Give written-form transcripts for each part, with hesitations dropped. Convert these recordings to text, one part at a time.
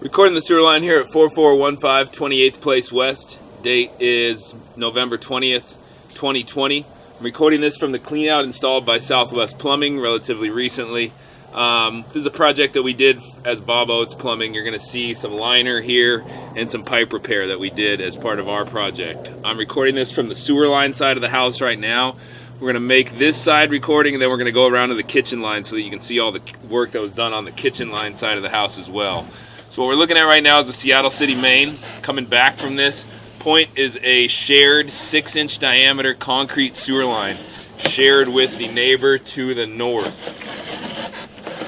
Recording the sewer line here at 4415 28th Place West. Date is November 20th, 2020. I'm recording this from the cleanout installed by Southwest Plumbing relatively recently. This is a project that we did as Bob Oates Plumbing. You're going to see some liner here and some pipe repair that we did as part of our project. I'm recording this from the sewer line side of the house right now. We're going to make this side recording, and then we're going to go around to the kitchen line so that you can see all the work that was done on the kitchen line side of the house as well. So what we're looking at right now is the Seattle City main. Coming back from this point is a shared 6-inch diameter concrete sewer line shared with the neighbor to the north.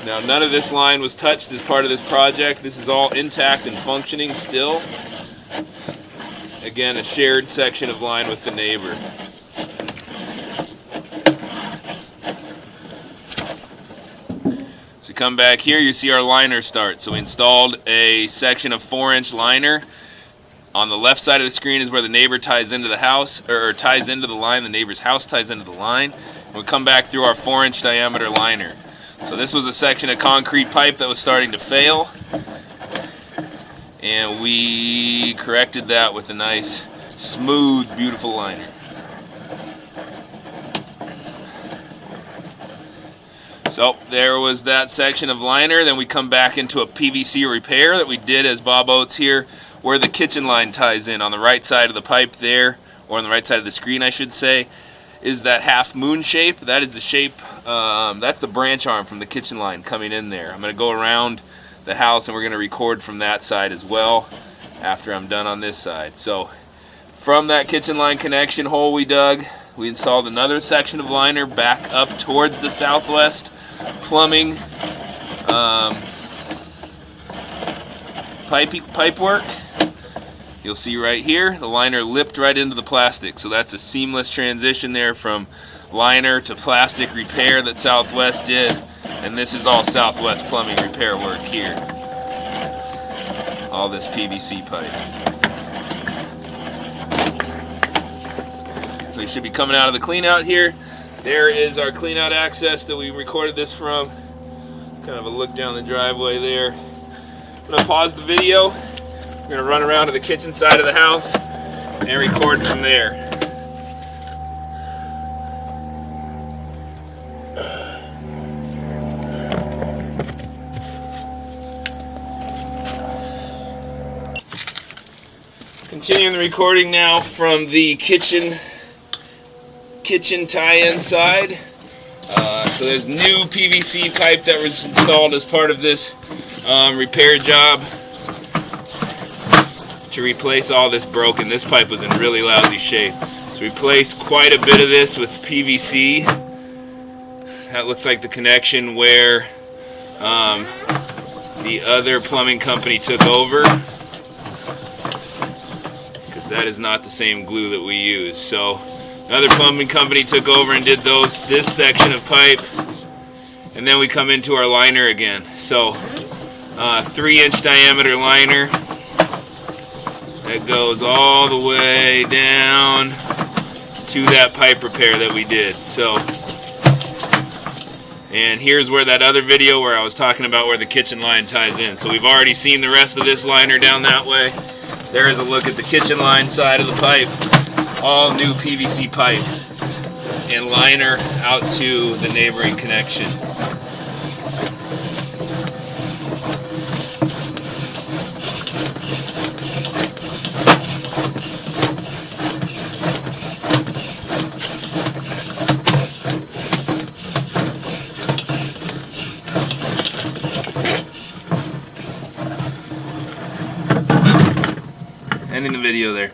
Now, none of this line was touched as part of this project. This is all intact and functioning still. Again, a shared section of line with the neighbor. So you come back here, you see our liner start. So we installed a section of 4-inch liner. On the left side of the screen is where the neighbor ties into the house, or ties into the line. The neighbor's house ties into the line. And we come back through our 4-inch diameter liner. So this was a section of concrete pipe that was starting to fail, and we corrected that with a nice, smooth, beautiful liner. So there was that section of liner. Then we come back into a PVC repair that we did as Bob Oates here, where the kitchen line ties in. On the right side of the pipe there, or on the right side of the screen I should say, is that half moon shape. That is the shape, that's the branch arm from the kitchen line coming in there. I'm going to go around the house and we're going to record from that side as well after I'm done on this side. So from that kitchen line connection hole we dug, we installed another section of liner back up towards the Southwest Plumbing pipe work. You'll see right here, the liner lipped right into the plastic. So that's a seamless transition there from liner to plastic repair that Southwest did. And this is all Southwest Plumbing repair work here. All this PVC pipe. So you should be coming out of the cleanout here. There is our cleanout access that we recorded this from. Kind of a look down the driveway there. I'm going to pause the video. We're going to run around to the kitchen side of the house and record from there. Continuing the recording now from the kitchen tie-in side. So there's new PVC pipe that was installed as part of this repair job to replace all this broken. This pipe was in really lousy shape. So we replaced quite a bit of this with PVC. That looks like the connection where the other plumbing company took over, because that is not the same glue that we use. So another plumbing company took over and did this section of pipe, and then we come into our liner again. So 3-inch diameter liner that goes all the way down to that pipe repair that we did. So, and here's where that other video where I was talking about where the kitchen line ties in. So we've already seen the rest of this liner down that way. There is a look at the kitchen line side of the pipe. All new PVC pipe and liner out to the neighboring connection. Ending the video there.